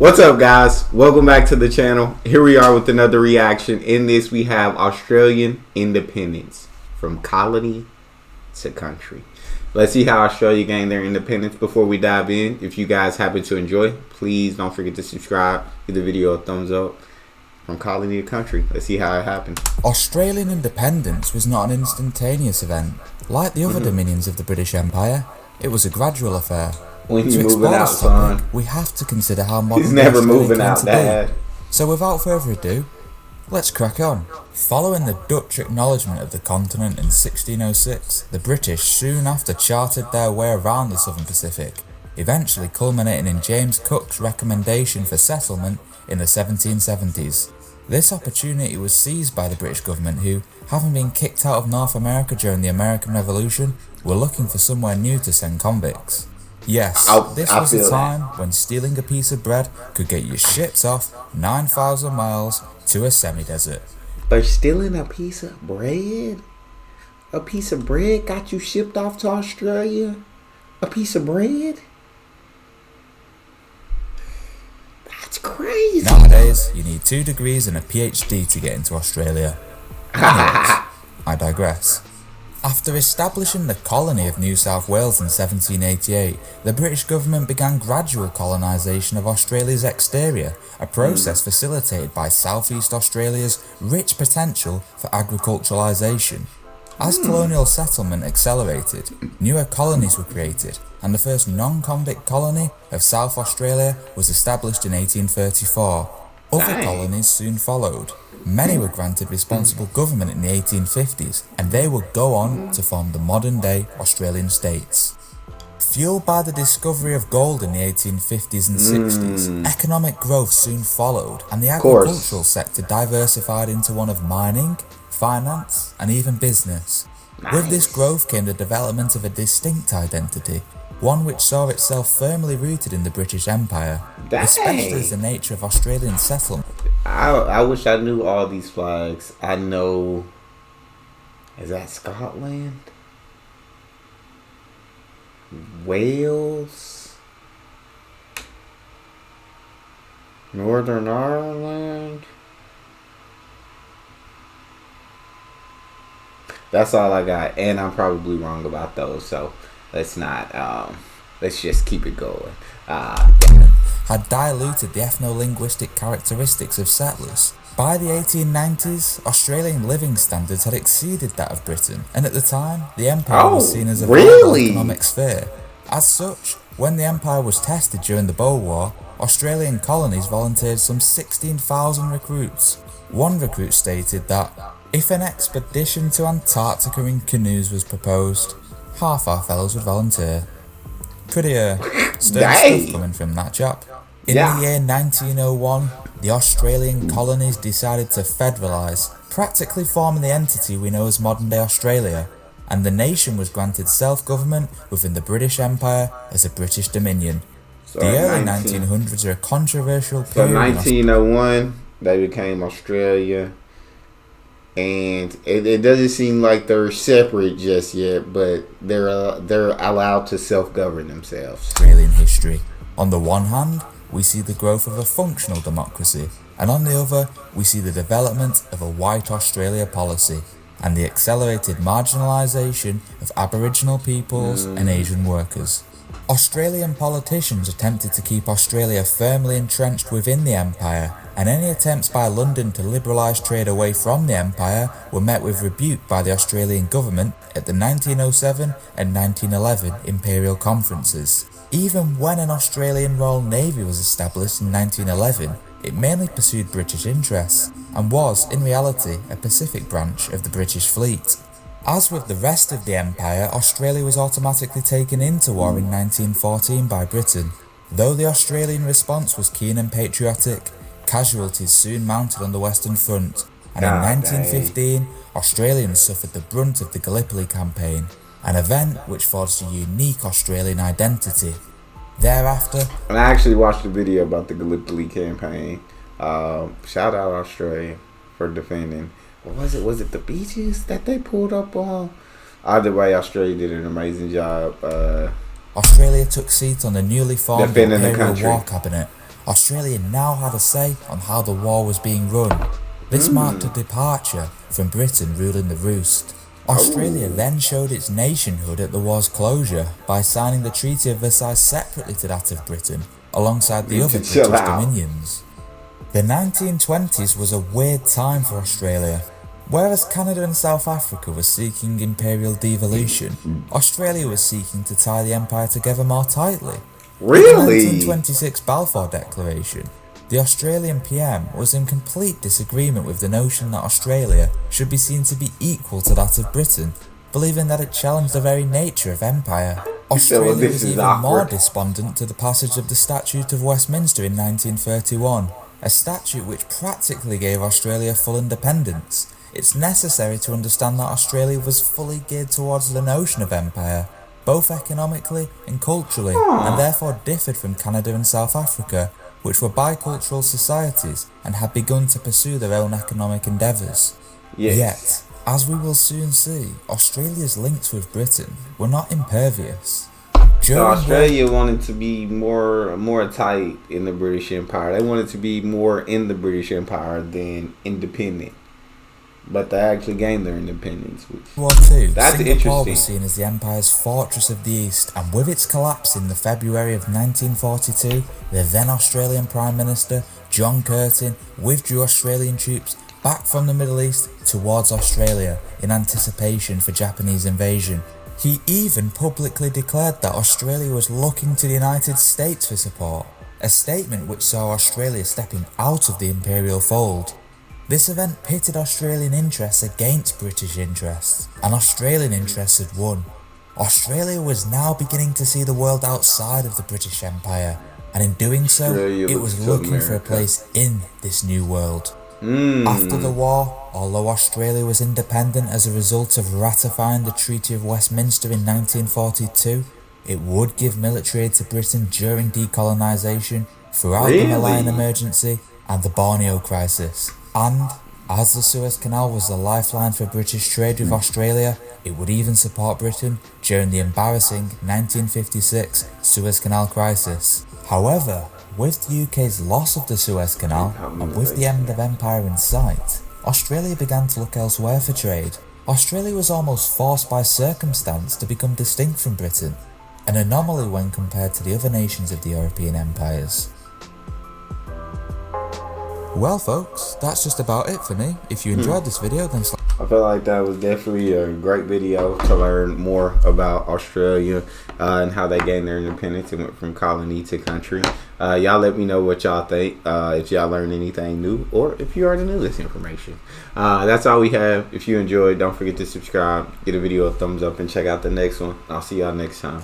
What's up, guys? Welcome back to the channel. Here we are with another reaction. In this, we have Australian independence from colony to country. Let's see how Australia gained their independence. Before we dive in, if you guys happen to enjoy, please don't forget to subscribe. Give the video a thumbs up. From colony to country. Let's see how it happened. Australian independence was not an instantaneous event. Like the other dominions of the British Empire, it was a gradual affair. When he's To moving explore out, this topic, son. we have to consider how modern He's never Australia moving came out, to Dad. be. So without further ado, let's crack on. Following the Dutch acknowledgement of the continent in 1606, the British soon after charted their way around the Southern Pacific, eventually culminating in James Cook's recommendation for settlement in the 1770s. This opportunity was seized by the British government who, having been kicked out of North America during the American Revolution, were looking for somewhere new to send convicts. Yes, this was the time when stealing a piece of bread could get you shipped off 9,000 miles to a semi-desert. They're stealing a piece of bread? A piece of bread got you shipped off to Australia? A piece of bread? That's crazy. Nowadays, you need 2 degrees and a PhD to get into Australia. Anyways, I digress. After establishing the colony of New South Wales in 1788, the British government began gradual colonisation of Australia's exterior, a process facilitated by Southeast Australia's rich potential for agriculturalisation. As colonial settlement accelerated, newer colonies were created, and the first non-convict colony of South Australia was established in 1834. Other colonies soon followed. Many were granted responsible government in the 1850s, and they would go on to form the modern-day Australian states. Fueled by the discovery of gold in the 1850s and 60s, economic growth soon followed, and the agricultural sector diversified into one of mining, finance, and even business. With this growth came the development of a distinct identity, one which saw itself firmly rooted in the British Empire, especially as the nature of Australian settlement. I wish I knew all these flags. I know. Is that Scotland? Wales? Northern Ireland? That's all I got, and I'm probably wrong about those, so let's not, let's just keep it going. Had diluted the ethno-linguistic characteristics of settlers. By the 1890s, Australian living standards had exceeded that of Britain, and at the time, the empire was seen as a viable economic sphere. As such, when the empire was tested during the Boer War, Australian colonies volunteered some 16,000 recruits. One recruit stated that, if an expedition to Antarctica in canoes was proposed, half our fellows would volunteer. Pretty stern stuff coming from that chap. In the year 1901, the Australian colonies decided to federalise, practically forming the entity we know as modern-day Australia, and the nation was granted self-government within the British Empire as a British Dominion. So the early 1900s are a controversial period. So 1901, they became Australia. And it doesn't seem like they're separate just yet, but they're allowed to self-govern themselves. Australian history. On the one hand, we see the growth of a functional democracy, and on the other, we see the development of a White Australia policy, and the accelerated marginalisation of Aboriginal peoples and Asian workers. Australian politicians attempted to keep Australia firmly entrenched within the empire, and any attempts by London to liberalise trade away from the empire were met with rebuke by the Australian government at the 1907 and 1911 imperial conferences. Even when an Australian Royal Navy was established in 1911, it mainly pursued British interests, and was, in reality, a Pacific branch of the British fleet. As with the rest of the empire, Australia was automatically taken into war in 1914 by Britain. Though the Australian response was keen and patriotic, casualties soon mounted on the Western Front, and in 1915, Australians suffered the brunt of the Gallipoli Campaign, an event which forged a unique Australian identity. Thereafter, and I actually watched a video about the Gallipoli Campaign. Shout out Australia for defending. What was it? Was it the beaches that they pulled up on? Either way, Australia did an amazing job. Australia took seat on the newly formed Imperial War Cabinet, Australia now had a say on how the war was being run. This marked a departure from Britain ruling the roost. Australia then showed its nationhood at the war's closure by signing the Treaty of Versailles separately to that of Britain, alongside the other British dominions. The 1920s was a weird time for Australia. Whereas Canada and South Africa were seeking imperial devolution, Australia was seeking to tie the empire together more tightly. Really? In the 1926 Balfour Declaration, the Australian PM was in complete disagreement with the notion that Australia should be seen to be equal to that of Britain, believing that it challenged the very nature of empire. Australia was even more despondent to the passage of the Statute of Westminster in 1931, a statute which practically gave Australia full independence. It's necessary to understand that Australia was fully geared towards the notion of empire, both economically and culturally, and therefore differed from Canada and South Africa, which were bicultural societies and had begun to pursue their own economic endeavours. Yet, as we will soon see, Australia's links with Britain were not impervious. So Australia wanted to be more tight in the British Empire. They wanted to be more in the British Empire than independent. But they actually gained their independence. World War II, Singapore was seen as the empire's fortress of the East, and with its collapse in the February of 1942, the then Australian Prime Minister, John Curtin, withdrew Australian troops back from the Middle East towards Australia in anticipation for Japanese invasion. He even publicly declared that Australia was looking to the United States for support, a statement which saw Australia stepping out of the imperial fold. This event pitted Australian interests against British interests, and Australian interests had won. Australia was now beginning to see the world outside of the British Empire, and in doing so, it was looking for a place in this new world. After the war, although Australia was independent as a result of ratifying the Treaty of Westminster in 1942, it would give military aid to Britain during decolonisation, throughout the Malayan Emergency and the Borneo Crisis. And, as the Suez Canal was the lifeline for British trade with Australia, it would even support Britain during the embarrassing 1956 Suez Canal crisis. However, with the UK's loss of the Suez Canal, and with the end of empire in sight, Australia began to look elsewhere for trade. Australia was almost forced by circumstance to become distinct from Britain, an anomaly when compared to the other nations of the European empires. Well folks, that's just about it for me. If you enjoyed this video, then I feel like that was definitely a great video to learn more about Australia and how they gained their independence and went from colony to country. Y'all let me know what y'all think, if y'all learned anything new, or if you already knew this information. That's all we have. If you enjoyed, don't forget to subscribe, give the video a thumbs up, and check out the next one. I'll see y'all next time.